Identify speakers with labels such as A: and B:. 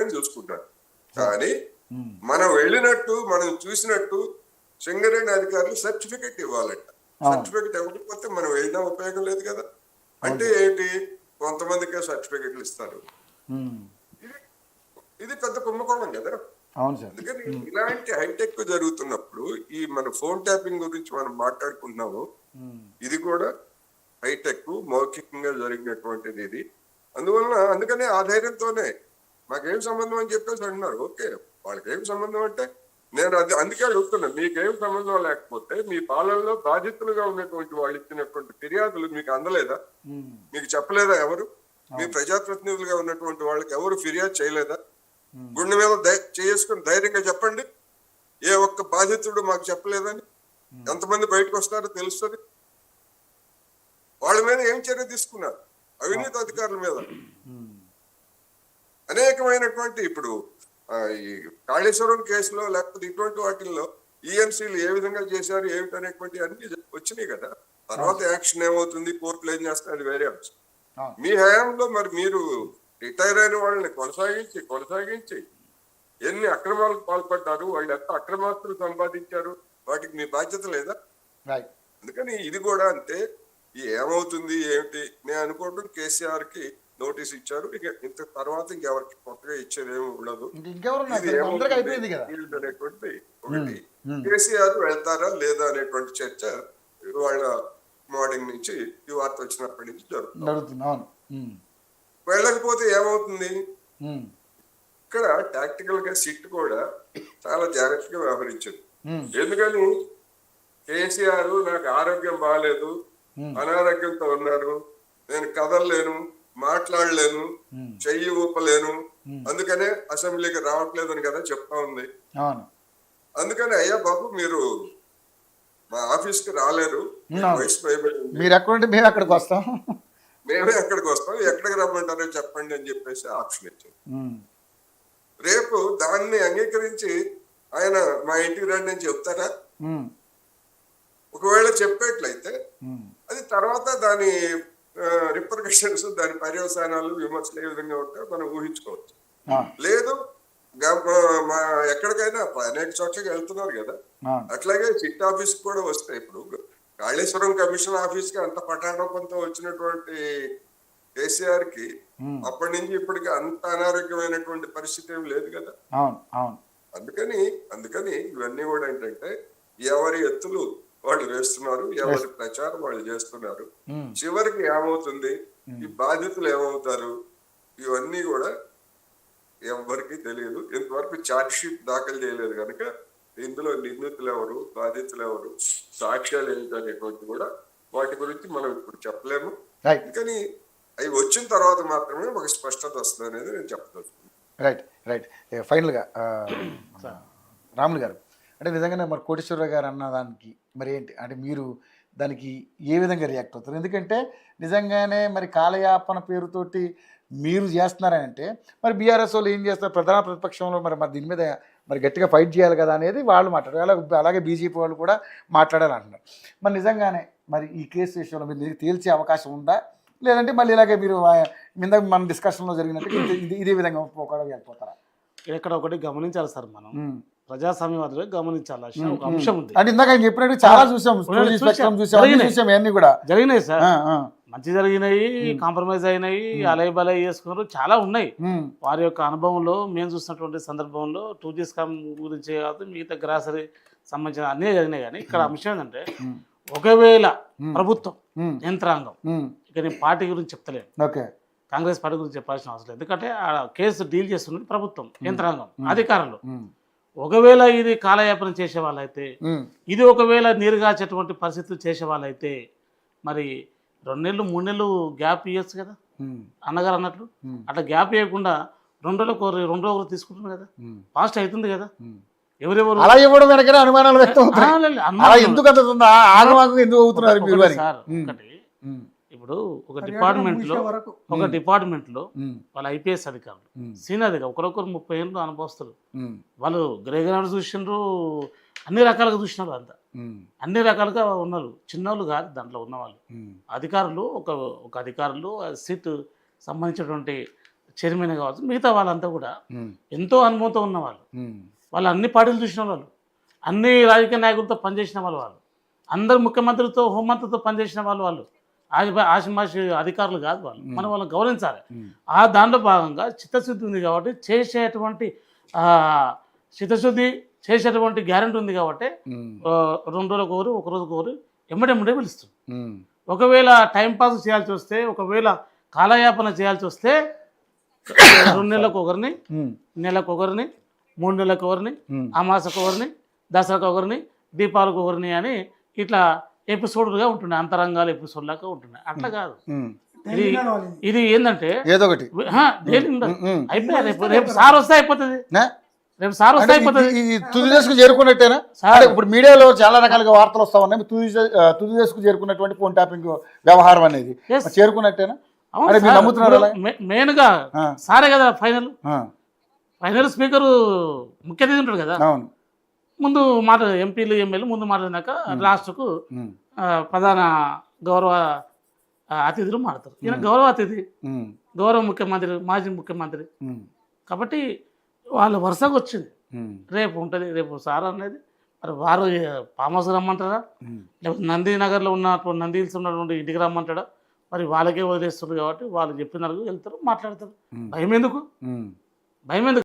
A: ఎవరైనా చూసుకుంటారు. కానీ మనం వెళ్ళినట్టు మనం చూసినట్టు సింగరేణి అధికారులు సర్టిఫికెట్ ఇవ్వాలంట. సర్టిఫికెట్ ఇవ్వకపోతే మనం వెళ్ళినా ఉపయోగం లేదు కదా. అంటే ఏంటి, కొంతమందికే సర్టిఫికెట్లు ఇస్తారు. ఇది పెద్ద కుంభకోణం కదా. అందుకని ఇలాంటి హైటెక్ జరుగుతున్నప్పుడు ఈ మన ఫోన్ ట్యాపింగ్ గురించి మనం మాట్లాడుకుంటున్నాము, ఇది కూడా హైటెక్ మౌఖికంగా జరిగినటువంటిది ఇది. అందుకనే ఆ ధైర్యంతోనే మాకేం సంబంధం అని చెప్పేసి అంటున్నారు. ఓకే, వాళ్ళకి ఏం సంబంధం అంటే నేను అందుకే అడుగుతున్నాను, మీకేం సంబంధం లేకపోతే మీ పాలనలో బాధితులుగా ఉన్నటువంటి వాళ్ళు ఇచ్చినటువంటి ఫిర్యాదులు మీకు అందలేదా? మీకు చెప్పలేదా ఎవరు? మీ ప్రజాప్రతినిధులుగా ఉన్నటువంటి వాళ్ళకి ఎవరు ఫిర్యాదు చేయలేదా? గుండె మీద చేసుకుని ధైర్యంగా చెప్పండి, ఏ ఒక్క బాధితుడు మాకు చెప్పలేదని. ఎంతమంది బయటకు వస్తారో తెలుస్తుంది. వాళ్ళ మీద ఏం చర్య తీసుకున్నారు? అవినీతి అధికారుల మీద అనేకమైనటువంటి ఇప్పుడు ఈ కాళేశ్వరం కేసులో లేకపోతే ఇటువంటి వాటిల్లో ఈఎన్సీలు ఏ విధంగా చేశారు ఏమిటనేటువంటి అన్ని వచ్చినాయి కదా. తర్వాత యాక్షన్ ఏమవుతుంది, కోర్టులు ఏం చేస్తాయి, అది వేరే అంశం. మీ హయాంలో మరి మీరు రిటైర్ అయిన వాళ్ళని కొనసాగించి ఎన్ని అక్రమాలకు పాల్పడ్డారు, వాళ్ళు ఎంత అక్రమాస్తులు సంపాదించారు, వాటికి మీ బాధ్యత లేదా? అందుకని ఇది కూడా అంతే. ఏమవుతుంది ఏమిటి నేను అనుకోవడం, కేసీఆర్ కి నోటీస్ ఇచ్చారు, ఇక ఇంత తర్వాత ఇంకెవరికి కొత్తగా ఇచ్చేది ఏమి ఉండదు అనేటువంటి ఒకటి. కేసీఆర్ వెళ్తారా లేదా అనేటువంటి చర్చ వాళ్ళ మార్నింగ్ నుంచి ఈ వార్త వచ్చినప్పటి నుంచి జరుగుతుంది. వెళ్ళకపోతే ఏమవుతుంది? ఇక్కడ టాక్టికల్ గా సిట్ కూడా చాలా జాగ్రత్తగా వ్యవహరించింది. ఎందుకని కేసీఆర్ నాకు ఆరోగ్యం బాగాలేదు, అనారోగ్యంతో ఉన్నారు, నేను కదలలేను, మాట్లాడలేను, చెయ్యి ఊపలేను, అందుకనే అసెంబ్లీకి రావట్లేదని కదా చెప్తా ఉంది. అందుకని అయ్యా బాబు మీరు మా ఆఫీస్ కి రాలేరు, వయసు భయపడింది,
B: మీరు ఎక్కడుంటే మేము అక్కడికి వస్తాం,
A: మేమే అక్కడికి వస్తాం, ఎక్కడికి రమ్మంటారో చెప్పండి అని చెప్పేసి ఆప్షన్ ఇచ్చారు. రేపు దాన్ని అంగీకరించి ఆయన మా ఇంటికి రండి అని చెప్తారా? ఒకవేళ చెప్పేట్లయితే అది తర్వాత దాని రిపర్కషన్స్, దాని పర్యవసానాలు, విమర్శలు ఏ విధంగా ఉంటాయో మనం ఊహించుకోవచ్చు. లేదు ఎక్కడికైనా అనేక చోట్లకి వెళ్తున్నారు కదా, అట్లాగే సిట్ ఆఫీస్ కూడా వస్తాయి. ఇప్పుడు కాళేశ్వరం కమిషన్ ఆఫీస్ కి అంత పటాటోపంతో వచ్చినటువంటి కేసీఆర్ కి అప్పటి నుంచి ఇప్పటికి అంత అనారోగ్యమైనటువంటి పరిస్థితి ఏం లేదు కదా. అందుకని ఇవన్నీ కూడా ఏంటంటే ఎవరి ఎత్తులు వాళ్ళు వేస్తున్నారు, ఎవరి ప్రచారం వాళ్ళు చేస్తున్నారు. చివరికి ఏమవుతుంది, ఈ బాధితులు ఏమవుతారు, ఇవన్నీ కూడా ఎవరికి తెలియదు. ఇంతవరకు ఛార్జ్ షీట్ దాఖలు చేయలేదు కనుక ఇందులో నిందితులు ఎవరు, బాధితులు ఎవరు, సాక్ష్యాలు ఏంటి అనేటువంటి కూడా వాటి గురించి మనం ఇప్పుడు చెప్పలేము. అందుకని అవి వచ్చిన తర్వాత మాత్రమే ఒక స్పష్టత వస్తుంది అనేది నేను చెప్పదలుచుకున్నాను.
B: రైట్. ఫైనల్గా రాములు గారు, అంటే నిజంగానే మరి కోటేశ్వరరావు గారు అన్న దానికి మరి ఏంటి అంటే మీరు దానికి ఏ విధంగా రియాక్ట్ అవుతారు? ఎందుకంటే నిజంగానే మరి కాలయాపన పేరుతోటి మీరు చేస్తున్నారంటే మరి బీఆర్ఎస్ వాళ్ళు ఏం చేస్తారు, ప్రధాన ప్రతిపక్షంలో మరి దీని మీద మరి గట్టిగా ఫైట్ చేయాలి కదా అనేది వాళ్ళు మాట్లాడారు. అలాగే బీజేపీ వాళ్ళు కూడా మాట్లాడాలి అంటున్నారు. మరి నిజంగానే మరి ఈ కేసు విషయంలో మీరు తేల్చే అవకాశం ఉందా, లేదంటే మళ్ళీ ఇలాగే మీరు ఇందాక మన డిస్కషన్లో జరిగినట్టు ఇదే విధంగా ఒకటి వెళ్ళిపోతారా?
C: ఇక్కడ ఒకటి గమనించాలి సార్, మనం ప్రజాస్వామ్యవాదులు గమనించాలి ఒక అంశం ఉంది.
B: అంటే ఇందాక ఆయన చెప్పినట్టు చాలా చూసాం, అన్ని కూడా
C: జరిగినాయి సార్, మంచి జరిగినాయి, కాంప్రమైజ్ అయినాయి, అలై బలై చేసుకున్నారు, చాలా ఉన్నాయి. వారి యొక్క అనుభవంలో మేము చూసినటువంటి సందర్భంలో 2G స్కామ్ గురించి కాదు, మిగతా గ్రాసరీ సంబంధించిన అన్నీ జరిగినాయి. కానీ ఇక్కడ అంశం ఏంటంటే ఒకవేళ ప్రభుత్వం యంత్రాంగం, ఇక నేను పార్టీ గురించి చెప్తలేను, కాంగ్రెస్ పార్టీ గురించి చెప్పాల్సిన అవసరం లేదు, ఎందుకంటే ఆ కేసు డీల్ చేస్తున్నది ప్రభుత్వం యంత్రాంగం అధికారులు. ఒకవేళ ఇది కాలయాపన చేసే వాళ్ళైతే, ఇది ఒకవేళ నీరుగాచేటువంటి పరిస్థితులు చేసే వాళ్ళైతే మరి 2 నెలలు 3 నెలలు గ్యాప్ ఇవ్వచ్చు కదా అన్నగారు అన్నట్లు. అట్లా గ్యాప్ ఇవ్వకుండా 2 రోజులు తీసుకుంటున్నారు కదా, ఫాస్ట్ అవుతుంది కదా. ఎవరెవరు
B: అలా ఇవ్వడం వెనకనే అనుమానాలు వ్యక్తం అవుతాయి. ఎందుకు సార్
C: ఒకటి ఇప్పుడు ఒక డిపార్ట్మెంట్లో వాళ్ళ ఐపీఎస్ అధికారులు, సీనియర్ అధికారులు, ఒకరొకరు 30 ఏళ్ళు అనుభవస్తులు, వాళ్ళు గ్రేగనాడు చూసినారు, అన్ని రకాలుగా చూసినారు, అంతా అన్ని రకాలుగా ఉన్నారు, చిన్నోళ్ళు కాదు దాంట్లో ఉన్నవాళ్ళు. అధికారులు ఒక అధికారులు సీట్ సంబంధించినటువంటి చైర్మన్ కావచ్చు, మిగతా వాళ్ళంతా కూడా
B: ఉమ్,
C: ఎంతో అనుభవంతో ఉన్న వాళ్ళు.
B: ఉమ్,
C: వాళ్ళు అన్ని పార్టీలు చూసిన వాళ్ళు, అన్ని రాజకీయ నాయకులతో పనిచేసిన వాళ్ళు, అందరు ముఖ్యమంత్రితో హోంమంత్రితో పనిచేసిన వాళ్ళు ఆశమాషి అధికారులు కాదు వాళ్ళు. మనం వాళ్ళని గౌరవించాలి. ఆ దాంట్లో భాగంగా చిత్తశుద్ధి ఉంది కాబట్టి చేసేటువంటి చిత్తశుద్ధి చేసేటువంటి గ్యారెంటీ ఉంది కాబట్టి
B: ఉమ్,
C: 2 రోజులకు ఒకరు, 1 రోజుకు ఒకరు ఎమ్మడెమ్మడే పిలుస్తుంది.
B: ఉమ్,
C: ఒకవేళ టైంపాస్ చేయాల్సి వస్తే, ఒకవేళ కాలయాపన చేయాల్సి వస్తే 2 నెలలకు ఒకరిని,
B: ఉమ్,
C: నెలకు ఒకరిని, 3 నెలలకు ఒకరిని,
B: ఉమ్.
C: అమాసకు ఒకరిని, దసరాకు ఒకరిని, దీపాలకు ఒకరిని అని ఇట్లా ఎపిసోడ్లుగా ఉంటున్నాయి. అంతరంగాల ఎపిసోడ్ లాగా ఉంటున్నాయి. అట్లా కాదు.
B: ఉమ్.
C: ఇది ఏంటంటే
B: ఏదో ఒకటి
C: డైలీ ఉండదు.
B: ఉమ్.
C: అయిపోయి రేపు సార్ వస్తే అయిపోతుంది.
B: నా?
C: రేపు సార్ వస్తే
B: అంటే
C: అయిపోతుంది.
B: ఈ తుది దశకు చేరుకున్నట్టేనా?
C: సార్.
B: అంటే ఇప్పుడు మీడియాలో చాలా రకాలుగా వార్తలు వస్తా ఉన్నాయి. తుది దశకు చేరుకున్నటువంటి ఫోన్ ట్యాపింగ్ వ్యవహారం అనేది
C: Yes.
B: చేరుకున్నట్టేనా?
C: అవును
B: అంటే మీరు
C: సార్.
B: నమ్ముతున్నారు అలా?
C: మెయిన్గా
B: ఆ.
C: సారే కదా ఫైనల్
B: ఆ,
C: స్పీకరు ముఖ్య అతిథి ఉంటాడు కదా.
B: అవును.
C: ముందు ఎంపీలు ఎమ్మెల్యేలు ముందు మాట్లాడినాక లాస్ట్కు
B: ఉమ్,
C: ప్రధాన గౌరవ అతిథులు మాడతారు. ఈయన గౌరవ అతిథి,
B: ఉమ్,
C: గౌరవ ముఖ్యమంత్రి, మాజీ ముఖ్యమంత్రి
B: ఉమ్,
C: కాబట్టి వాళ్ళు వరుసగా వచ్చింది.
B: ఉమ్,
C: రేపు ఉంటుంది, రేపు సార్ అనేది మరి వారు ఫామ్ హౌస్ రమ్మంటారా,
B: ఉమ్.
C: లేకపోతే నందినగర్లో ఉన్నటువంటి నంది హిల్స్ ఉన్నటువంటి ఇంటికి రమ్మంటాడా? మరి వాళ్ళకే వదిలేస్తుంది కాబట్టి వాళ్ళు చెప్పిన వెళ్తారు, మాట్లాడతారు. భయం ఎందుకు?
B: ఉమ్.
C: భయం ఎందుకు?